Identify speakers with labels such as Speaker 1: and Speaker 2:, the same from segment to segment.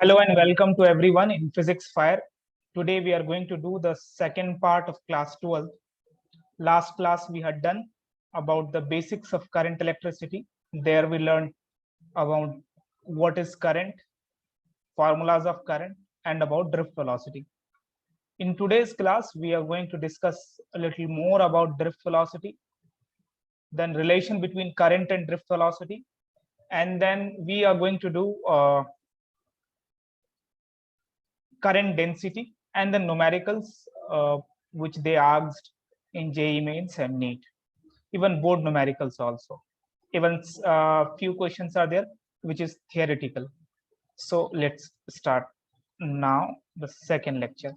Speaker 1: Hello and welcome to everyone in physicsfire. Today we are going to do the second part of class 12. Last class we had done about the basics of current electricity. There we learned about what is current, formulas of current, and about drift velocity. In today's class, we are going to discuss a little more about drift velocity, then relation between current and drift velocity, and then we are going to do current density and the numericals which they asked in JEE mains and NEET, even board numericals also. Even few questions are there which is theoretical. So let's start now the second lecture.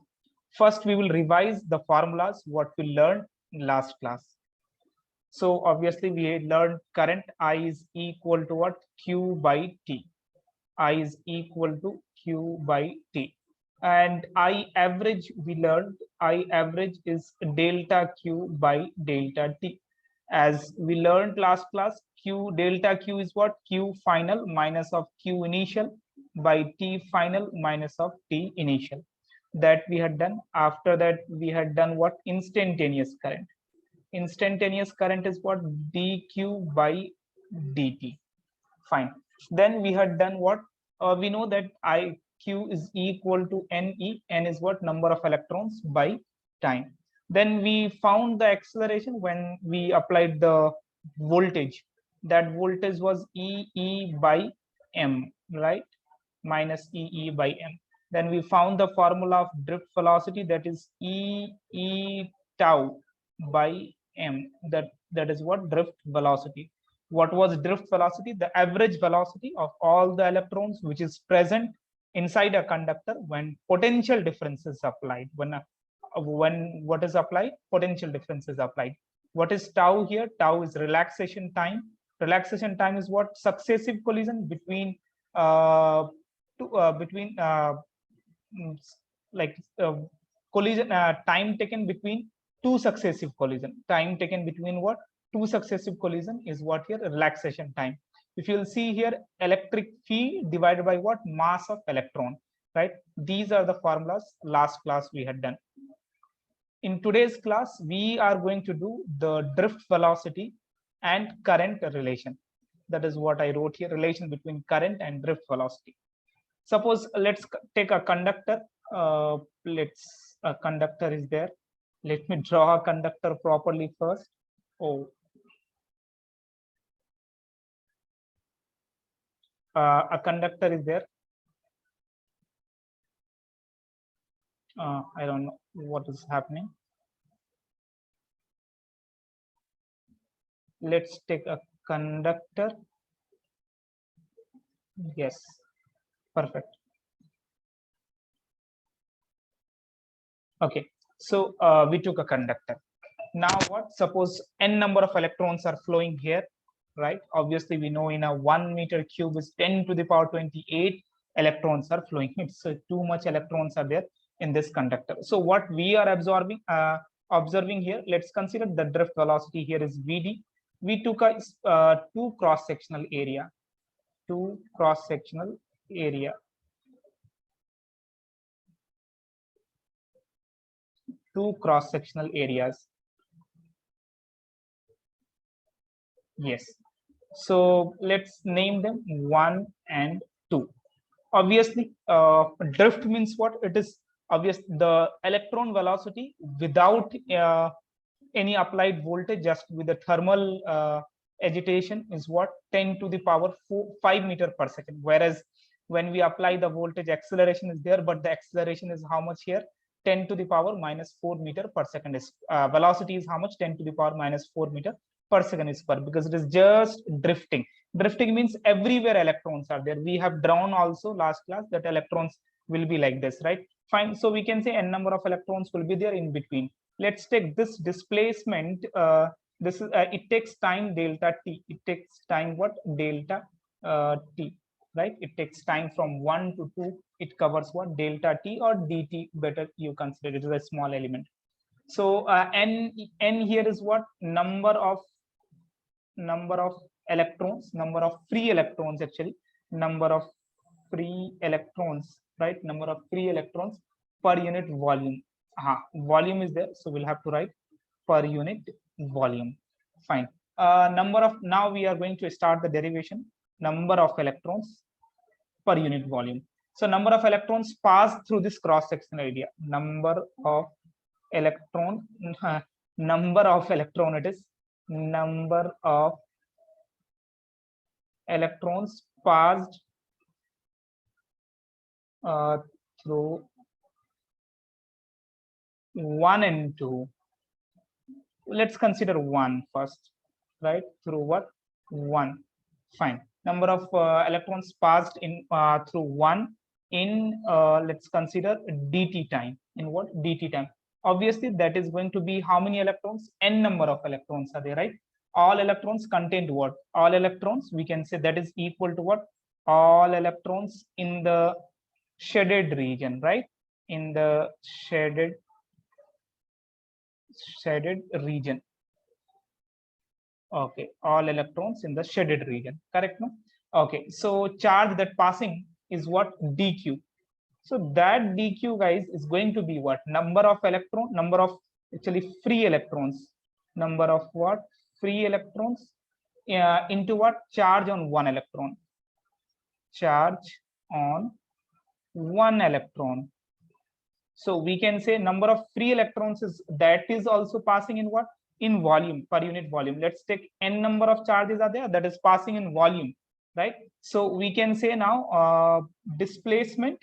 Speaker 1: First, we will revise the formulas what we learned in last class. So obviously we learned current I is equal to what? Q by T. I is equal to Q by T. And I average, we learned I average is delta Q by delta T. As we learned last class, Q delta Q is what? Q final minus of Q initial by T final minus of T initial. That we had done. After that, we had done what? Instantaneous current. Instantaneous current is what? dq by dt. Fine. Then we had done what? We know that Q is equal to Ne. N is what? Number of electrons by time. Then we found the acceleration when we applied the voltage. That voltage was E by M, right? Minus E by M. Then we found the formula of drift velocity, that is E tau by M. That is what? Drift velocity. What was drift velocity? The average velocity of all the electrons which is present inside a conductor when potential difference is applied. When what is applied? Potential difference is applied. What is tau here? Tau is relaxation time. Relaxation time is what? Successive collision between collision time taken between two successive collision. Time taken between what? Two successive collision is what here? Relaxation time. If you'll see here, electric field divided by what? Mass of electron, right? These are the formulas last class we had done. In today's class, we are going to do the drift velocity and current relation. That is what I wrote here, relation between current and drift velocity. Suppose let's take a conductor. A conductor is there. Let me draw a conductor properly first. A conductor is there. I don't know what is happening. Let's take a conductor. Yes, perfect. Okay, so we took a conductor. Now what? Suppose n number of electrons are flowing here, right? Obviously we know in a 1 meter cube is 10 to the power 28 electrons are flowing. It's too much electrons are there in this conductor. So what we are observing here, let's consider the drift velocity here is Vd. We took a two cross-sectional area. Two cross-sectional area. Two cross-sectional areas. Yes. So let's name them 1 and 2. Obviously, drift means what? It is obvious the electron velocity without any applied voltage, just with the thermal agitation is what? 10 to the power 5 meter per second. Whereas when we apply the voltage, acceleration is there, but the acceleration is how much here? 10 to the power minus 4 meter per second is velocity is how much? 10 to the power minus 4 meter per second is per, because it is just drifting. Drifting means everywhere electrons are there. We have drawn also last class that electrons will be like this, right? Fine. So we can say n number of electrons will be there in between. Let's take this displacement. This is it takes time delta t. It takes time what? Delta t, right? It takes time from 1 to 2. It covers what? Delta t or dt. Better you consider it is a small element. So n here is what? Number of electrons, number of free electrons, actually number of free electrons, right? Number of free electrons per unit volume. Volume is there, so we'll have to write per unit volume. Fine. Number of, now we are going to start the derivation. Number of electrons per unit volume. So number of electrons passed through this cross-sectional area. Number of electron, number of electron, it is number of electrons passed through 1 and 2. Let's consider 1 first, right? Through what? 1. Fine. Number of electrons passed in through 1 in let's consider dt time. In what? Dt time. Obviously that is going to be how many electrons? N number of electrons are there, right? All electrons contained what? All electrons, we can say that is equal to what? All electrons in the shaded region, right? In the shaded region. Okay, all electrons in the shaded region, correct? No? Okay, so charge that passing is what? dq. So that dq, guys, is going to be what? Number of electron, number of actually free electrons, number of what? Free electrons into what? Charge on 1 electron. Charge on 1 electron. So we can say number of free electrons is that is also passing in what? In volume, per unit volume. Let's take n number of charges are there that is passing in volume, right? So we can say now displacement.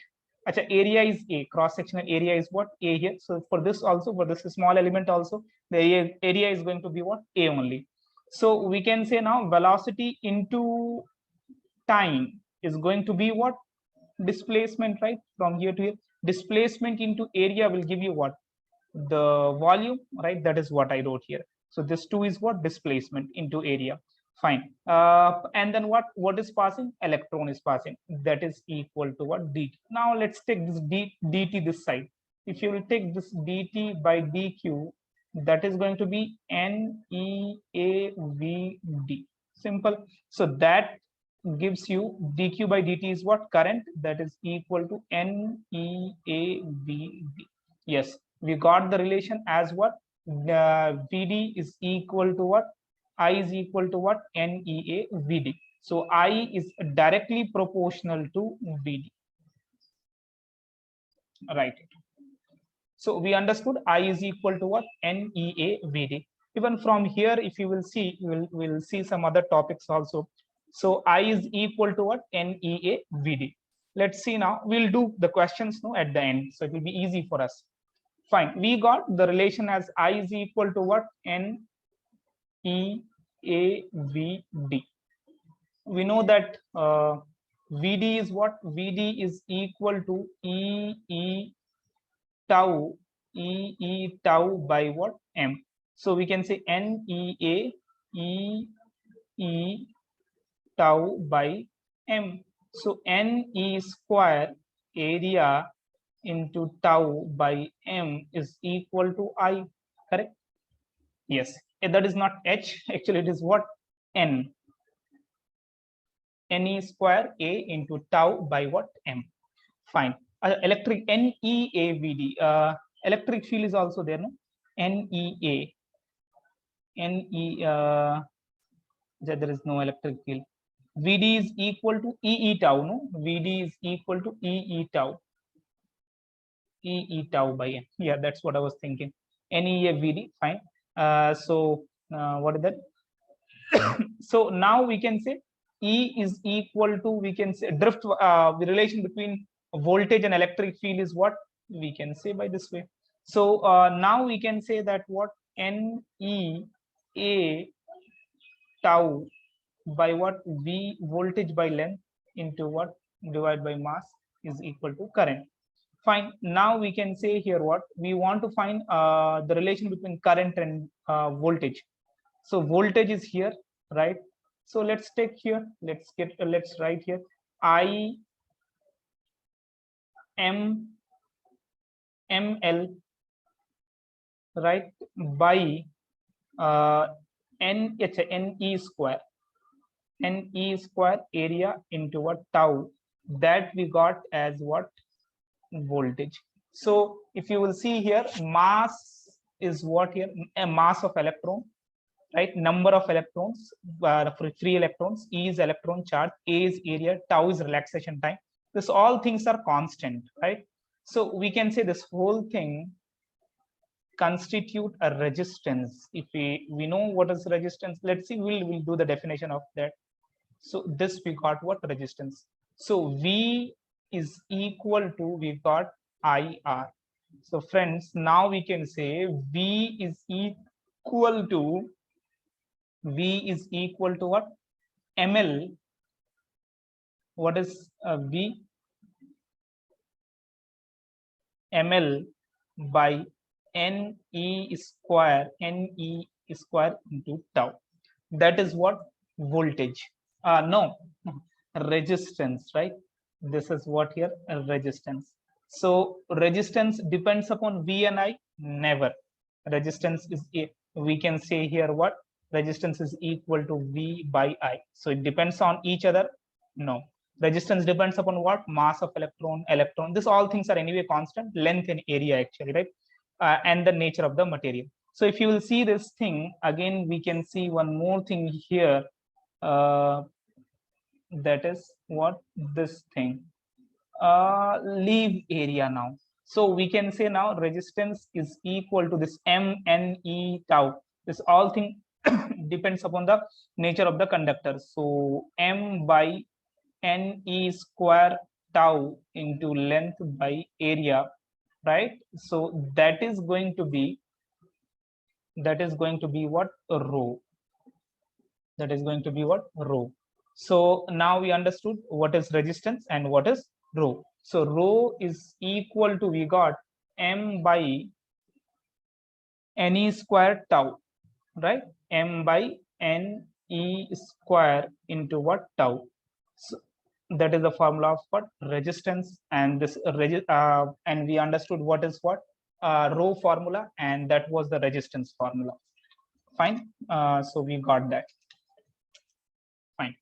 Speaker 1: Achha, area is A, cross-sectional area is what? A here. So for this also, for this small element also, the area is going to be what? A only. So we can say now velocity into time is going to be what? Displacement, right? From here to here. Displacement into area will give you what? The volume, right? That is what I wrote here. So this 2 is what? Displacement into area. Fine. And then what is passing? Electron is passing. That is equal to what? dt. Now let's take this dt this side. If you will take this dt by dq, that is going to be NEAVD. Simple. So that gives you dq by dt is what? Current. That is equal to NEAVD. Yes, we got the relation as what? Vd is equal to what? I is equal to what? NEAVD. So I is directly proportional to Vd. Right. So we understood I is equal to what? NEAVD. Even from here, if you will see, we'll see some other topics also. So I is equal to what? NEAVD. Let's see now. We'll do the questions now at the end. So it will be easy for us. Fine. We got the relation as I is equal to what? NEAVD. We know that Vd is what? Vd is equal to EE tau by what? M. So we can say NEA EE tau by M. So NE square area into tau by M is equal to I, correct? Yes, that is not H, actually it is what? N. NE square A into tau by what? M. Fine. Electric NEAVD. Electric field is also there, no? NEA. There is no electric field. Vd is equal to EE tau, no? Vd is equal to EE tau. EE tau by M. Yeah, that's what I was thinking. NEAVD, fine. So what is that? So now we can say E is equal to, we can say drift, the relation between voltage and electric field is what? We can say by this way. So now we can say that what? NEA tau by what? V voltage by length into what? Divided by mass is equal to current. Fine. Now we can say here what? We want to find the relation between current and voltage. So voltage is here, right? So let's take here, let's write here I M ML, right, by NE square area into what? Tau that we got as what? Voltage. So if you will see here, mass is what here? A mass of electron, right? Number of electrons, free electrons. E is electron charge, A is area, tau is relaxation time. This all things are constant, right? So we can say this whole thing constitute a resistance. If we know what is resistance, let's see, we'll do the definition of that. So this we got what? Resistance. So V is equal to, we got IR. So friends, now we can say V is equal to what? ML. What is V? ML by NE square into tau. That is what? Voltage. No, resistance, right? This is what here? Resistance. So resistance depends upon V and I? Never. Resistance is, we can say here what? Resistance is equal to V by I. So it depends on each other? No. Resistance depends upon what? Mass of electron. This all things are anyway constant, length and area actually, right? And the nature of the material. So if you will see this thing, again, we can see one more thing here. That is what? This thing. Leave area now. So we can say now resistance is equal to this MNE tau. This all thing depends upon the nature of the conductor. So M by NE square tau into length by area, right? So that is going to be what? Rho. That is going to be what? Rho. So now we understood what is resistance and what is rho. So rho is equal to, we got M by NE square tau, right? M by NE square into what? Tau. So that is the formula of what? Resistance. And this and we understood what is what? Rho formula, and that was the resistance formula. Fine. So we got that. Fine.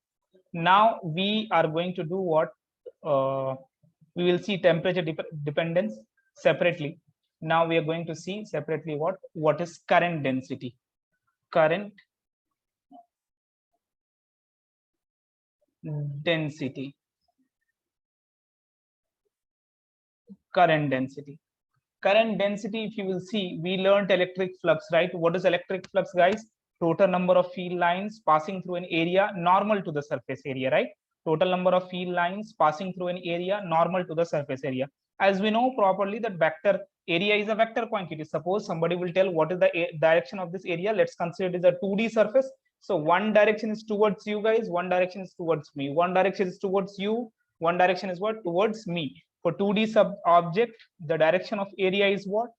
Speaker 1: Now we are going to do what? We will see temperature dependence separately. Now we are going to see separately what is current density. Current density. Current density. Current density, if you will see, we learned electric flux, right? What is electric flux, guys? Total number of field lines passing through an area normal to the surface area, right? Total number of field lines passing through an area normal to the surface area. As we know properly that vector area is a vector quantity. Suppose somebody will tell what is the direction of this area. Let's consider it is a 2D surface. So one direction is towards you guys, one direction is towards me, one direction is towards you, one direction is what? Towards me. For 2D sub object, the direction of area is what?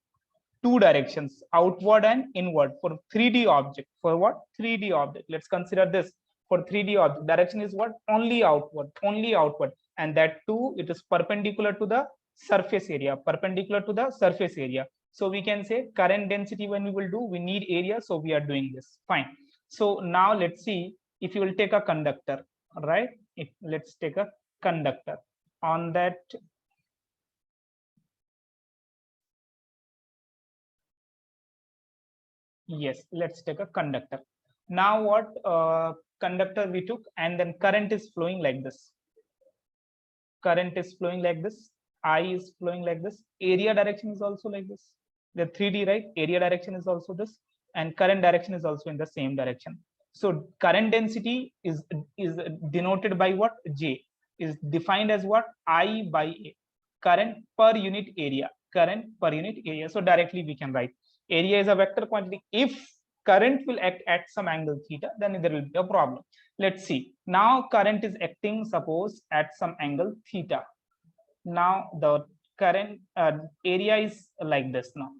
Speaker 1: Two directions, outward and inward. For 3D object, for what? 3D object. Let's consider this. For 3D object, direction is what? Only outward, only outward. And that too, it is perpendicular to the surface area, perpendicular to the surface area. So we can say current density, when we will do, we need area. So we are doing this. Fine. So now let's see if you will take a conductor, right? Let's take a conductor. On that, yes, let's take a conductor. Now what? Conductor we took, and then current is flowing like this. Current is flowing like this. I is flowing like this. Area direction is also like this. The 3D, right? Area direction is also this, and current direction is also in the same direction. So current density is denoted by what? J is defined as what? I by A. Current per unit area. Current per unit area. So directly we can write area is a vector quantity. If current will act at some angle theta, then there will be a problem. Let's see. Now current is acting, suppose, at some angle theta. Now the current area is like this. Now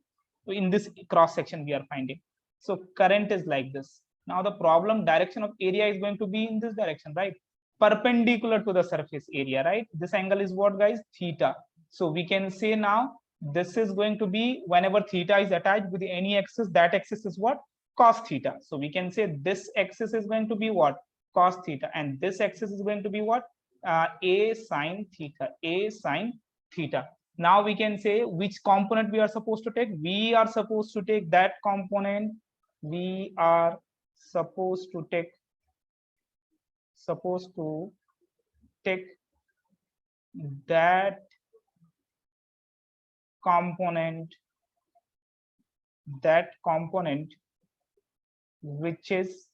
Speaker 1: in this cross section we are finding. So current is like this. Now the problem, direction of area is going to be in this direction, right? Perpendicular to the surface area, right? This angle is what, guys? Theta. So we can say now this is going to be, whenever theta is attached with any axis, that axis is what? Cos theta. So we can say this axis is going to be what? Cos theta. And this axis is going to be what? A sine theta, A sine theta. Now we can say which component we are supposed to take. We are supposed to take that component. We are supposed to take that component which is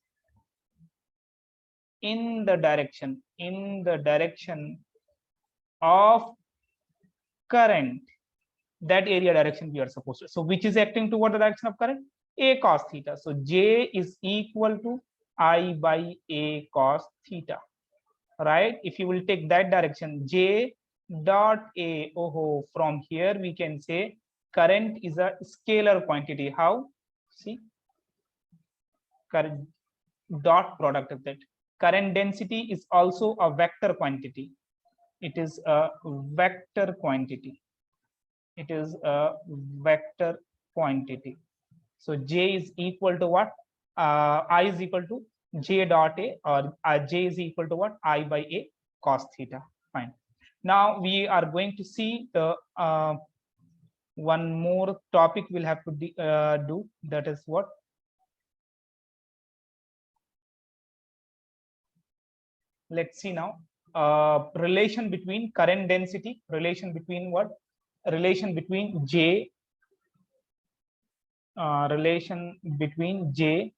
Speaker 1: in the direction of current, that area direction we are supposed to. So which is acting toward the direction of current? A cos theta. So J is equal to I by A cos theta, right? If you will take that direction, J dot A, from here we can say current is a scalar quantity. How? See, current dot product of that. Current density is also a vector quantity. It is a vector quantity. It is a vector quantity. So J is equal to what? I is equal to J dot A, or J is equal to what? I by A cos theta. Fine. Now we are going to see the one more topic we'll have to do. That is what? Let's see now. Relation between current density. Relation between what? Relation between J. Relation between J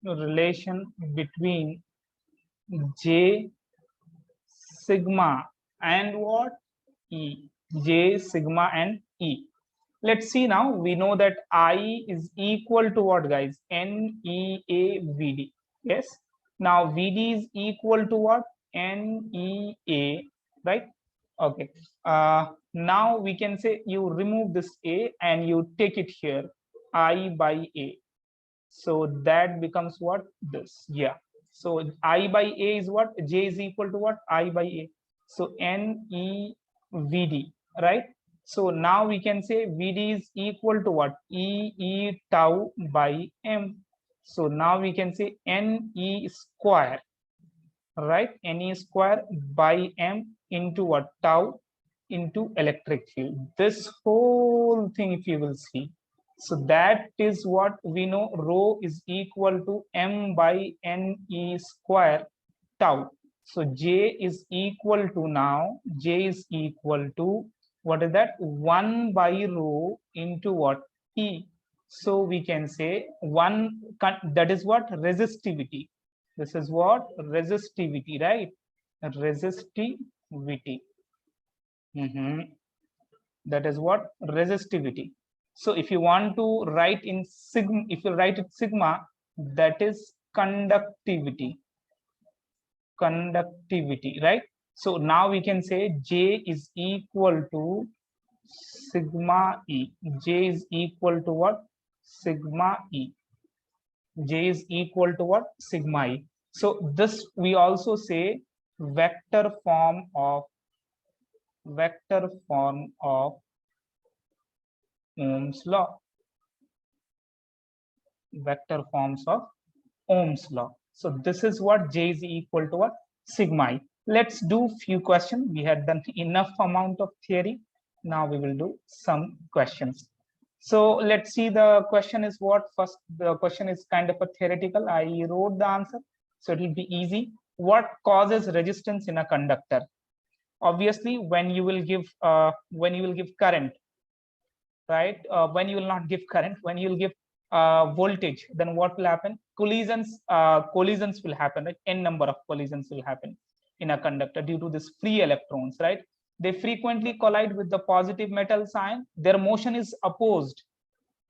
Speaker 1: relation between J sigma and what? E. J sigma and E. Let's see now. We know that I is equal to what, guys? NEA VD. Yes. Now VD is equal to what? NEA, right? Okay. Now we can say you remove this A and you take it here, I by A. So that becomes what? This. Yeah. So I by A is what? J is equal to what? I by A. So NEVD, right? So now we can say VD is equal to what? E tau by M. So now we can say NE square, right? NE square by M into what? Tau into electric field. This whole thing, if you will see, so that is what we know. Rho is equal to M by NE square tau. So J is equal to, now J is equal to, what is that? 1 by rho into what? E. So we can say 1, that is what? Resistivity. This is what? Resistivity, right? Resistivity. That is what? Resistivity. So if you want to write in sigma, if you write it sigma, that is conductivity. Conductivity, right? So now we can say J is equal to sigma E. J is equal to what? Sigma E. J is equal to what? Sigma E. So this we also say vector form of Ohm's law. Vector forms of Ohm's law. So this is what J is equal to what? Sigma I. Let's do few questions. We had done enough amount of theory. Now we will do some questions. So let's see, the question is what? First, the question is kind of a theoretical. I wrote the answer, so it will be easy. What causes resistance in a conductor? Obviously, when you will give current, right? When you will not give current, when you will give voltage, then what will happen? Collisions will happen, right? N number of collisions will happen in a conductor due to this free electrons, right? They frequently collide with the positive metal ion. Their motion is opposed,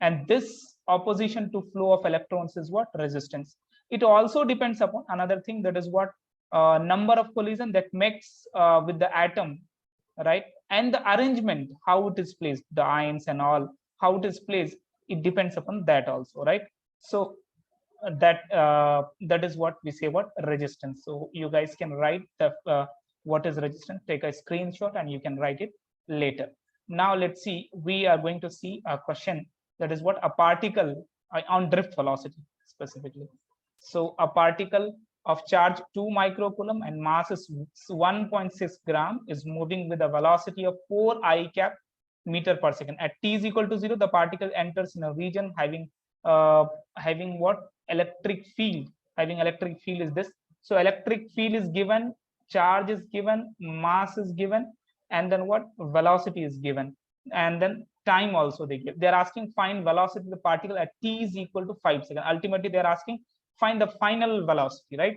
Speaker 1: and this opposition to flow of electrons is what? Resistance. It also depends upon another thing, that is what? Number of collision that makes with the atom, right? And the arrangement, how it is placed, the ions and all, how it is placed, it depends upon that also, right? So that is what we say what? Resistance. So you guys can write the what is resistance, take a screenshot and you can write it later. Now let's see, we are going to see a question That is what a particle on drift velocity specifically. So a particle of charge 2 microcoulomb and mass is 1.6 gram is moving with a velocity of 4 I cap meter per second. At t is equal to 0, the particle enters in a region having what? Electric field. Having electric field is this. So electric field is given, charge is given, mass is given, and then what? Velocity is given, and then time also they give. They're asking find velocity of the particle at t is equal to 5 seconds. Ultimately, they're asking find the final velocity, right?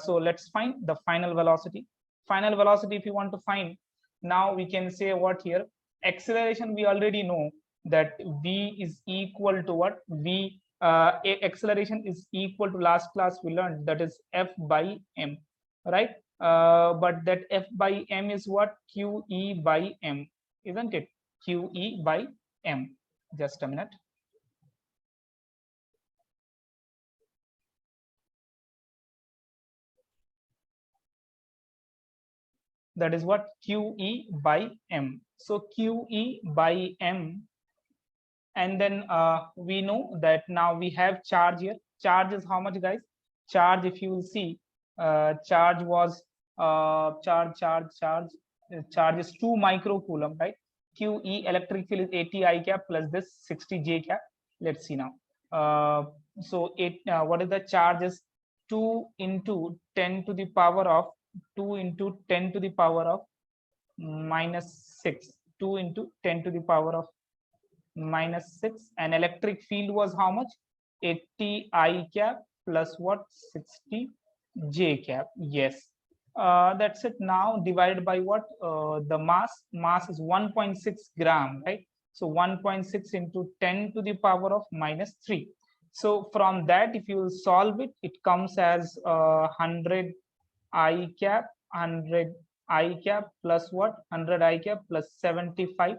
Speaker 1: So let's find the final velocity. Final velocity, if you want to find, now we can say what here? Acceleration, we already know that v is equal to what? Acceleration is equal to, last class we learned, that is f by m, right? But that f by m is what? QE by m, isn't it? QE by m. Just a minute. That is what? QE by m. So QE by m, and then we know that now we have charge here. Charge is how much, guys? Charge, if you will see, charge was charge is 2 microcoulomb, right? QE electric field is 80 I cap plus this 60 J cap. Let's see now. So what is the charge? Is 2 into 10 to the power of 2 into 10 to the power of minus 6. 2 into 10 to the power of minus 6. And electric field was how much? 80 I cap plus what? 60 J cap. Yes. That's it. Now divided by what? The mass is 1.6 gram, right? So 1.6 into 10 to the power of minus 3. So from that, if you will solve it, it comes as 100 I cap, 100 I cap plus what? 100 I cap plus 75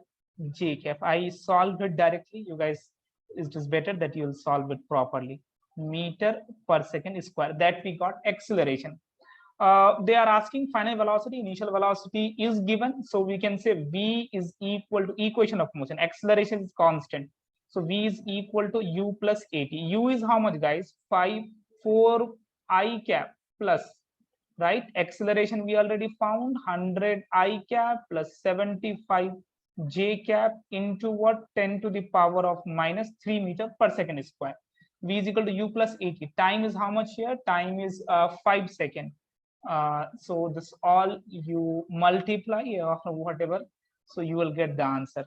Speaker 1: J cap. I solved it directly. You guys, it is better that you will solve it properly. Meter per second square. That we got acceleration. They are asking final velocity. Initial velocity is given, so we can say v is equal to equation of motion. Acceleration is constant, so v is equal to u plus at. U is how much, guys? 4 I cap plus, right? Acceleration we already found, 100 I cap plus 75 J cap into what? 10 to the power of minus 3 meter per second square. V is equal to u plus at. Time is how much here? Time is 5 seconds. So this all you multiply or whatever, so you will get the answer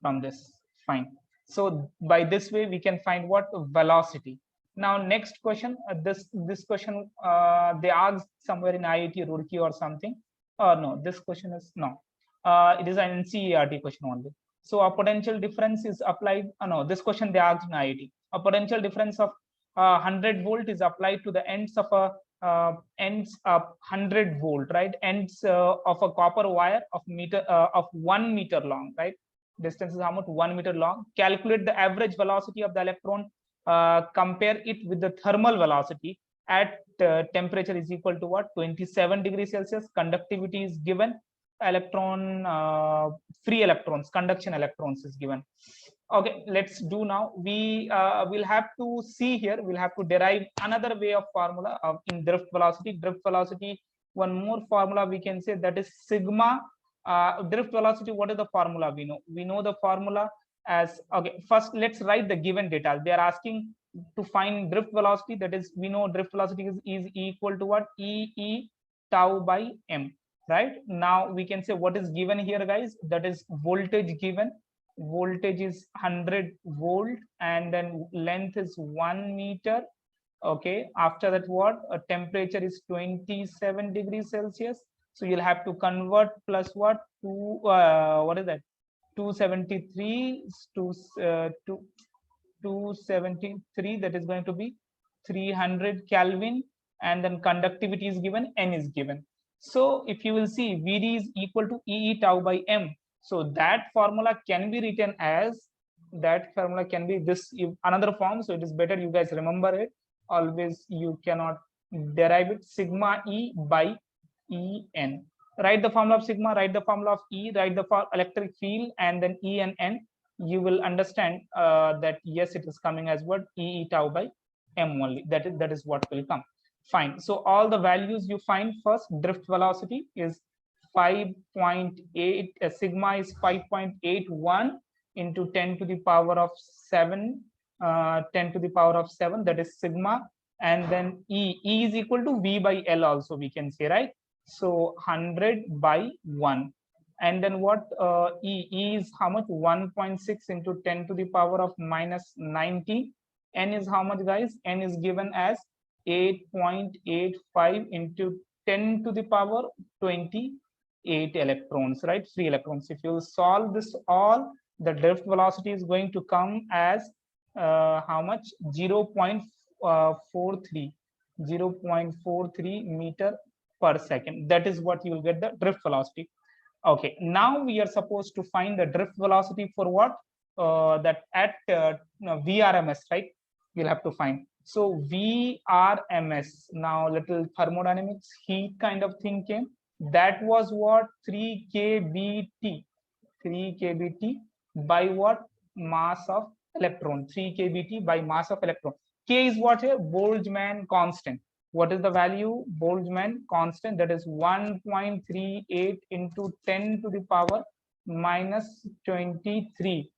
Speaker 1: from this. Fine. So by this way we can find what? Velocity. Now next question, this question they asked somewhere in IIT Roorkee or something. No, this question is no. It is an NCERT question only. So a potential difference is applied. No, this question they asked in IIT. A potential difference of 100 volt is applied to the ends of a ends of 100 volt, right? Ends of a copper wire of 1 meter long, right? Distance is how much? 1 meter long. Calculate the average velocity of the electron. Compare it with the thermal velocity at temperature is equal to what? 27 degrees Celsius. Conductivity is given. Free electrons, conduction electrons is given. Okay, let's do now. We will have to see here, we'll have to derive another way of formula in drift velocity. Drift velocity, one more formula we can say, that is sigma. Drift velocity, what is the formula? We know the formula as, okay, first let's write the given data. They are asking to find drift velocity, that is, we know drift velocity is equal to what? E tau by m. Right now we can say what is given here, guys. That is voltage given. Voltage is 100 volt, and then length is 1 meter. Okay, after that what? A temperature is 27 degrees Celsius. So you'll have to convert plus what? To what is that? 273 to 273, that is going to be 300 Kelvin, and then conductivity is given, n is given. So if you will see, Vd is equal to E tau by m. So that formula can be written as, that formula can be this another form. So it is better you guys remember it. Always you cannot derive it. Sigma E by En. Write the formula of sigma, write the formula of E, write the electric field, and then E and N. you will understand that yes, it is coming as what, E tau by m only. That is what will come. Fine. So all the values you find first. Drift velocity is 5.8, sigma is 5.81 into 10 to the power of 7, 10 to the power of 7, that is sigma. And then E is equal to V by L also, we can say, right? So 100 by 1. And then what, E is how much? 1.6 into 10 to the power of minus 90. N is how much, guys? N is given as 8.85 into 10 to the power 28 electrons, right? Free electrons. If you solve this all, the drift velocity is going to come as how much? 0.43 meter per second. That is what you will get, the drift velocity. Okay, now we are supposed to find the drift velocity for what? That at VRMS, right? We'll have to find. So VRMS, now little thermodynamics heat kind of thing came. That was what? 3 kBt. 3 kBt by what? Mass of electron. 3 kBt by mass of electron. K is what here? Boltzmann constant. What is the value? Boltzmann constant, that is 1.38 into 10 to the power minus 23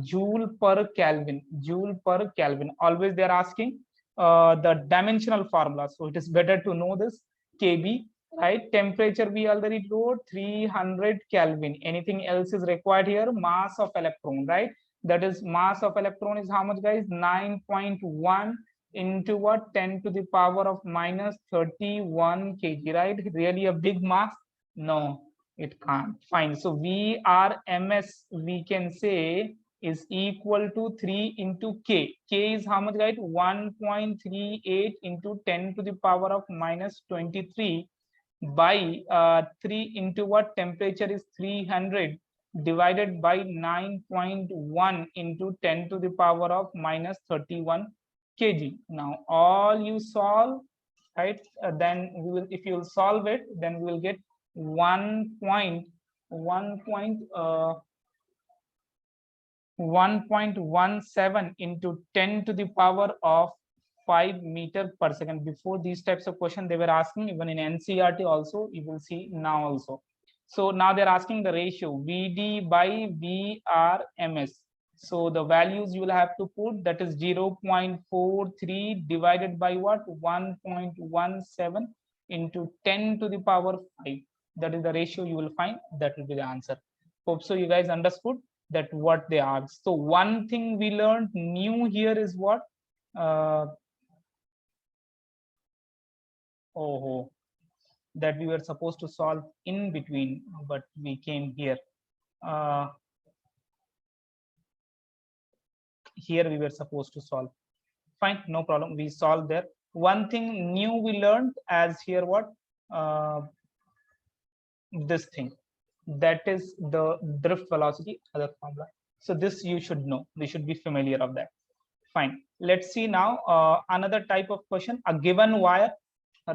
Speaker 1: joule per Kelvin. Joule per Kelvin. Always they are asking the dimensional formula. So it is better to know this. Kb, right? Temperature we already wrote, 300 Kelvin. Anything else is required here? Mass of electron, right? That is mass of electron is how much, guys? 9.1 into what? 10 to the power of minus 31 kg, right? Really a big mass? No, it can't. Fine. So VRMS, we can say, is equal to 3 into K. K is how much, right? 1.38 into 10 to the power of minus 23 by 3 into what? Temperature is 300 divided by 9.1 into 10 to the power of minus 31 kg. Now all you solve, right? Then we will, if you will solve it, then we will get 1.17 into 10 to the power of 5 meter per second. Before these types of questions they were asking, even in NCERT also, you will see now also. So now they're asking the ratio VD by VRMS. So the values you will have to put, that is 0.43 divided by what? 1.17 into 10 to the power 5. That is the ratio you will find. That will be the answer. Hope so you guys understood that what they asked. So one thing we learned new here is what? That we were supposed to solve in between, but we came here. Here we were supposed to solve. Fine, no problem. We solved there. One thing new we learned as here what? This thing. That is the drift velocity, other formula. So this you should know. We should be familiar of that. Fine. Let's see now another type of question. A given wire,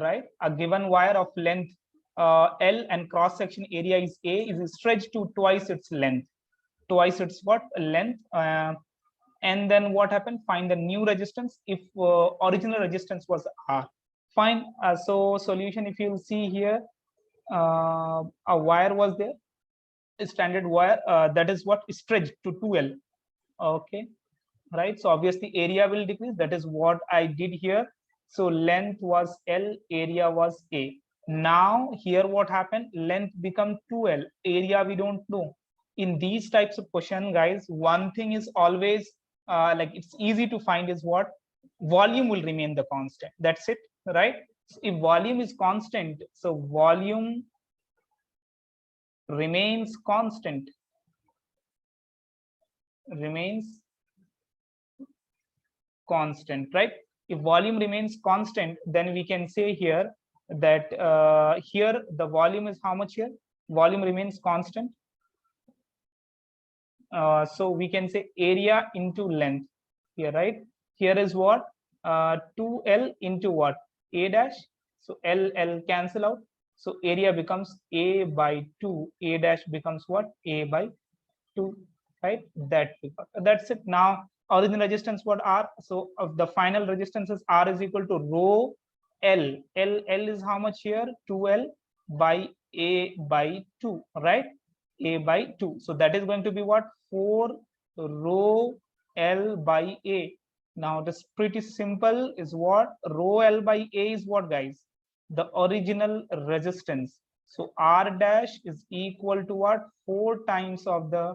Speaker 1: right? A given wire of length L and cross section area is A is stretched to twice its length. Twice its what? Length. And then what happened? Find the new resistance if original resistance was R. Fine. So solution, if you see here, a wire was there, a standard wire that is what? Stretched to 2L. Okay, right? So obviously area will decrease. That is what I did here. So length was L, area was A. Now here what happened? Length become 2L, area we don't know. In these types of question, guys, one thing is always like it's easy to find is what? Volume will remain the constant. That's it, right? So if volume is constant, so volume remains constant, remains constant, right? If volume remains constant, then we can say here that here the volume is how much here? Volume remains constant. So we can say area into length here, right? Here is what? 2L into what? A dash. So L cancel out. So area becomes A by 2. A dash becomes what? A by 2. right? That's it. Now original resistance what R. So of the final resistance is R is equal to rho L. L is how much here? 2L by A by 2, right? A by 2. So that is going to be what? 4 rho L by A. Now this pretty simple is what? Rho L by A is what, guys? The original resistance. So R dash is equal to what? 4 times of the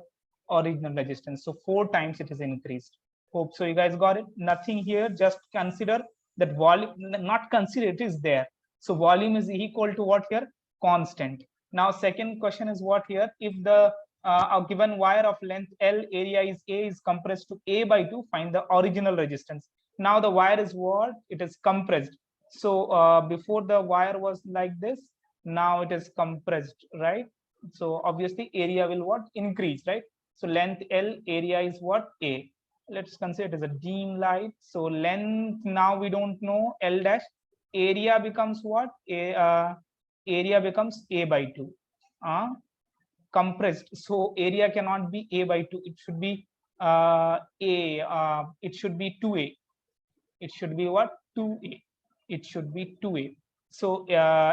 Speaker 1: original resistance. So 4 times it is increased. Hope so you guys got it. Nothing here. Just consider that volume, not consider, it is there. So volume is equal to what here? Constant. Now second question is what here? If the a given wire of length L, area is A, is compressed to A by 2, find the original resistance. Now the wire is what? It is compressed. So before the wire was like this, now it is compressed, right? So obviously area will what? Increase, right? So length L, area is what? A. Let's consider it as a dim light. So length, now we don't know, L dash. Area becomes what? Area becomes A by 2. Compressed. So area cannot be A by 2. It should be it should be 2A. It should be what? 2A. It should be 2A. So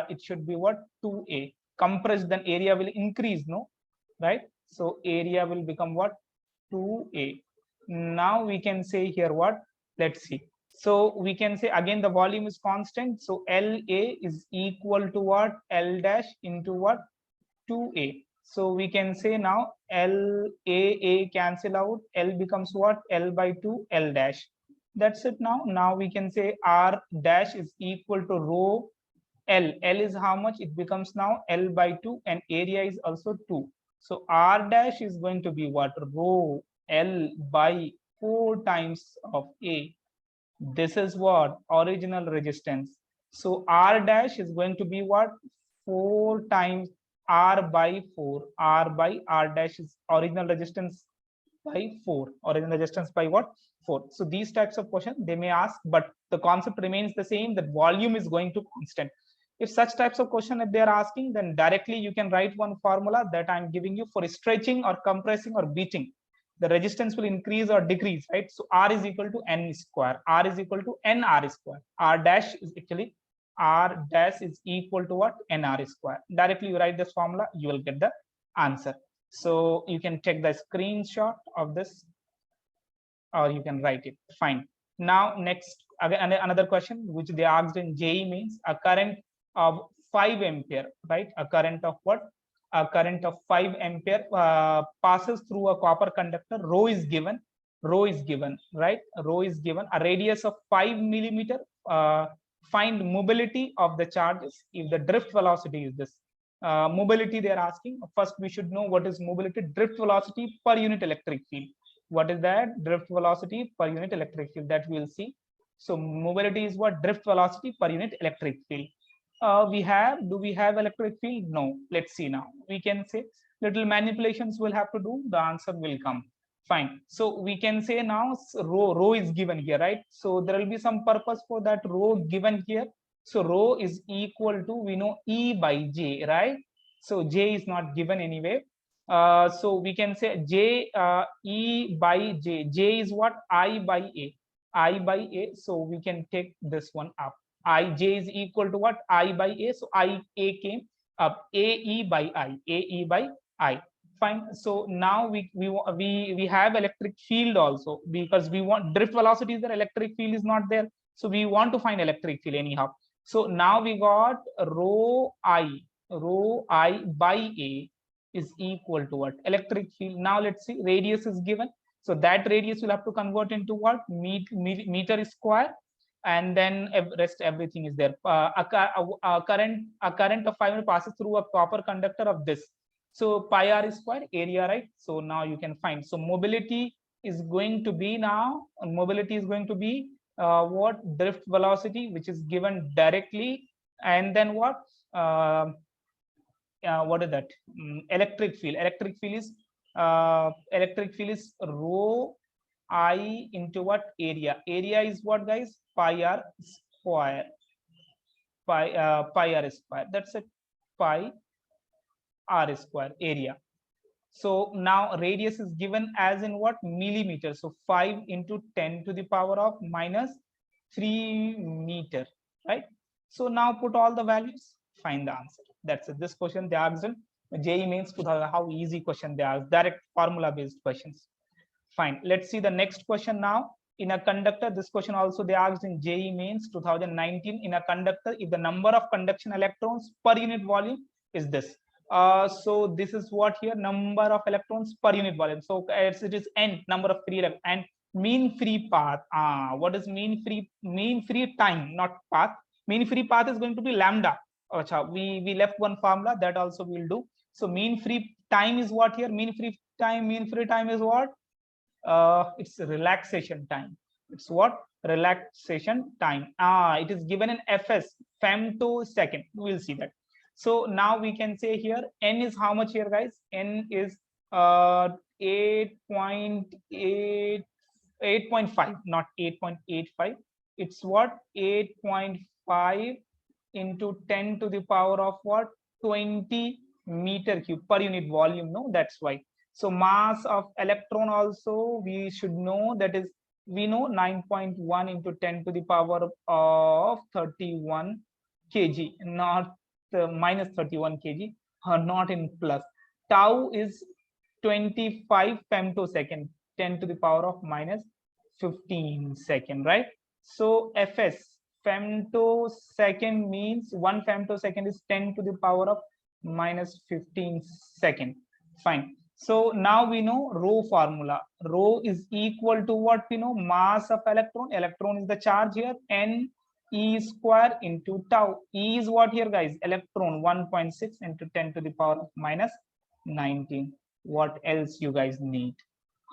Speaker 1: it should be what? 2A. Compressed, then area will increase, no? Right? So area will become what? 2A. Now we can say here what? Let's see. So we can say again the volume is constant. So LA is equal to what? L dash into what? 2A. So we can say now LA cancel out. L becomes what? L by 2 L dash. That's it now. Now we can say R dash is equal to rho L. L is how much? It becomes now L by 2 and area is also 2. So R dash is going to be what? Rho L by 4 times of A. This is what? Original resistance. So R dash is going to be what? 4 times R by 4. R by R dash is original resistance by 4. Original resistance by what? 4. So these types of questions they may ask, but the concept remains the same, that volume is going to constant. If such types of question if they are asking, then directly you can write one formula that I'm giving you for stretching or compressing or beating. The resistance will increase or decrease, right? So R is equal to N square. R is equal to NR square. R dash is actually R dash is equal to what? NR square. Directly you write this formula, you will get the answer. So you can take the screenshot of this or you can write it. Fine. Now next, again another question which they asked in JEE means a current of 5 ampere, right? A current of what? A current of 5 ampere passes through a copper conductor. Rho is given, right? Rho is given. A radius of 5 millimeter. Find mobility of the charges if the drift velocity is this. Mobility they are asking. First we should know what is mobility. Drift velocity per unit electric field. What is that? Drift velocity per unit electric field, that we will see. So mobility is what? Drift velocity per unit electric field. Do we have electric field? No. Let's see now. We can say little manipulations we'll have to do, the answer will come. Fine. So we can say now rho is given here, right? So there will be some purpose for that rho given here. So rho is equal to, we know, E by J, right? So J is not given anyway. So we can say J E by J. J is what? I by A. I by A. So we can take this one up. I J is equal to what? I by A. So I A came up. A E by I. A E by I. Fine. So now we have electric field also, because we want drift velocity is there, electric field is not there. So we want to find electric field anyhow. So now we got rho I by A is equal to what? Electric field. Now let's see, radius is given. So that radius will have to convert into what? Meter square. And then rest everything is there. A current of 5 passes through a copper conductor of this. So pi r square area, right? So now you can find. So mobility is going to be now. Mobility is going to be what? Drift velocity, which is given directly, and then what? What is that? Electric field. Electric field is rho I into what? Area. Area is what, guys? Pi r square. Pi r square. That's it. Pi r square area. So now radius is given as in what? Millimeter. So 5 into 10 to the power of minus 3 meter, right? So now put all the values, find the answer. That's it. This question they asked in JEE Mains 2000. How easy question they asked, direct formula based questions. Fine. Let's see the next question now. In a conductor, this question also they asked in JEE Mains 2019. In a conductor, if the number of conduction electrons per unit volume is this. So this is what here, number of electrons per unit volume. So as it is n, number of free electrons, and mean free path. What is mean free time, not path. Mean free path is going to be lambda. We left one formula, that also we will do. So mean free time is what here? Mean free time is what? It's relaxation time. It's what? Relaxation time. It is given in fs, femtosecond. We'll see that. So now we can say here n is how much here, guys? N is 8.5, not 8.85. It's what? 8.5 into 10 to the power of what? 20 meter cube per unit volume. No, that's why. So mass of electron also we should know, that is, we know 9.1 into 10 to the power of 31 kg, not minus 31 kg, not in plus. Tau is 25 femtosecond, 10 to the power of minus 15 second, right? So fs, femtosecond, means 1 femtosecond is 10 to the power of minus 15 second. Fine. So now we know rho formula. Rho is equal to what we know? Mass of electron. Electron is the charge here. N E square into tau. E is what here, guys? Electron. 1.6 into 10 to the power of minus 19. What else you guys need?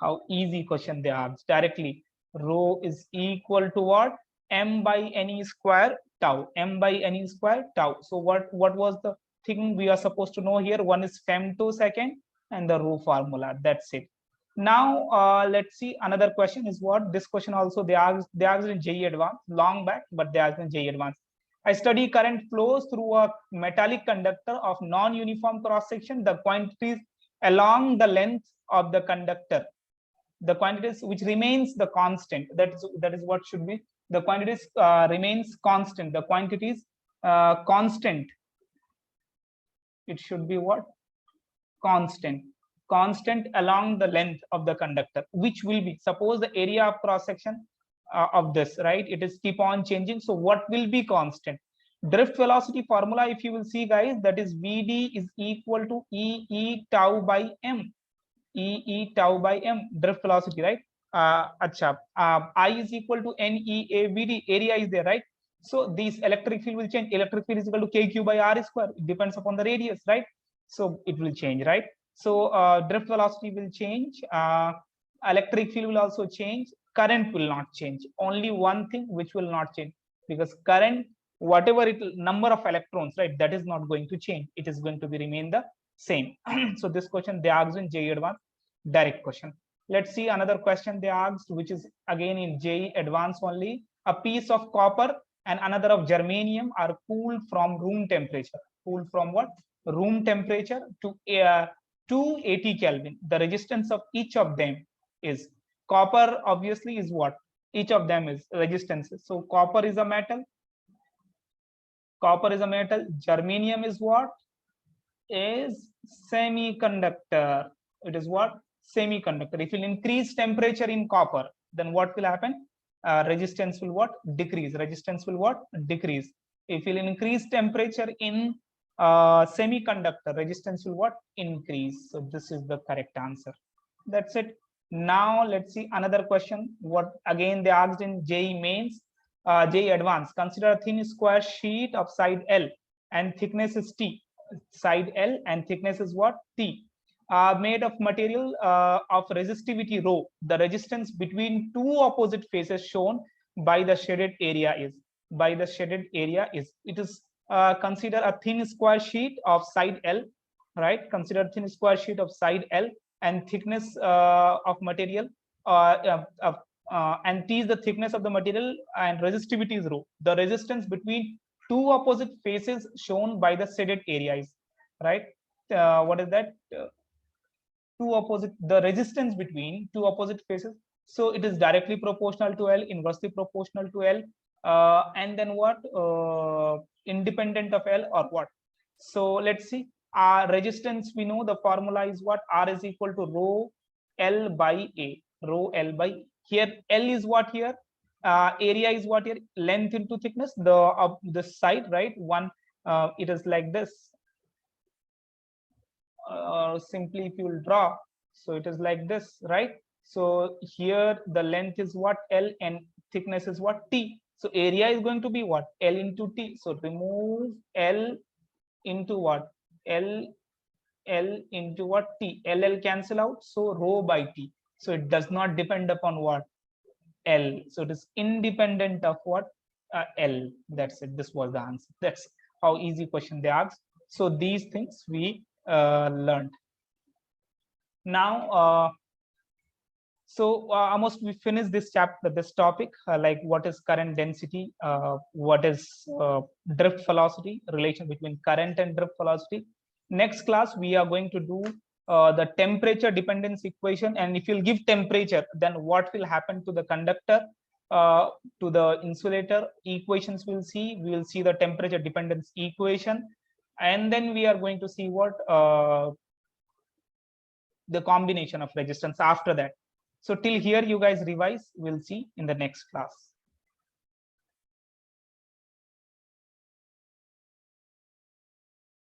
Speaker 1: How easy question they asked directly. Rho is equal to what? M by Ne square tau. M by Ne square tau. So what was the thing we are supposed to know here? One is femtosecond and the rho formula. That's it. Now let's see another question is what? This question also they asked in JEE Advanced long back, but they asked in JEE Advanced. I study current flows through a metallic conductor of non-uniform cross section. The quantities along the length of the conductor, the quantities which remains the constant. That is what should be. The quantities remains constant. The quantities constant. It should be what? Constant along the length of the conductor, which will be, suppose the area of cross section of this, right? It is keep on changing. So what will be constant? Drift velocity formula, if you will see, guys, that is Vd is equal to E tau by m. E tau by m, drift velocity, right? I is equal to NEA Vd, area is there, right? So this electric field will change. Electric field is equal to kq by r square. It depends upon the radius, right? So it will change, right? So drift velocity will change. Electric field will also change. Current will not change. Only one thing which will not change, because current, whatever it number of electrons, right, that is not going to change. It is going to be remain the same. So this question they asked in JEE Advanced, direct question. Let's see another question they asked, which is again in JEE Advanced only. A piece of copper and another of germanium are cooled from room temperature. Cooled from what? Room temperature to 280 Kelvin. The resistance of each of them is, copper obviously is what? Each of them is resistances. So copper is a metal. Copper is a metal. Germanium is what? Is semiconductor. It is what? Semiconductor. If you increase temperature in copper, then what will happen? Resistance will what? Decrease. Resistance will what? Decrease. If you increase temperature in semiconductor, resistance will what? Increase. So this is the correct answer. That's it. Now let's see another question. What again they asked in JEE Mains, JEE Advanced. Consider a thin square sheet of side L and thickness is T. Side L and thickness is what? T. Made of material of resistivity rho. The resistance between two opposite faces shown by the shaded area is. By the shaded area is. It is consider a thin square sheet of side L, right? Consider a thin square sheet of side L and thickness of material and T is the thickness of the material and resistivity is rho. The resistance between two opposite faces shown by the shaded area is, right? What is that? the resistance between two opposite phases. So it is directly proportional to L, inversely proportional to L, and then what, independent of L or what. So let's see. Our resistance, we know the formula is what, R is equal to rho L by A, rho L by A. Here L is what here, area is what here, length into thickness, the side, right? One, it is like this. Simply if you will draw, so it is like this, right? So here the length is what, L, and thickness is what, T. So area is going to be what, L into T. So remove L into what, L into what, T. L cancel out, so rho by T. So it does not depend upon what, L. So it is independent of what, L. That's it. This was the answer. That's how easy question they asked. So these things we learned. Now, almost we finished this chapter, this topic, like what is current density, what is drift velocity, relation between current and drift velocity. Next class we are going to do the temperature dependence equation, and if you'll give temperature, then what will happen to the conductor, to the insulator. Equations we'll see. We will see the temperature dependence equation, and then we are going to see what, the combination of resistance after that. So till here you guys revise. We'll see in the next class.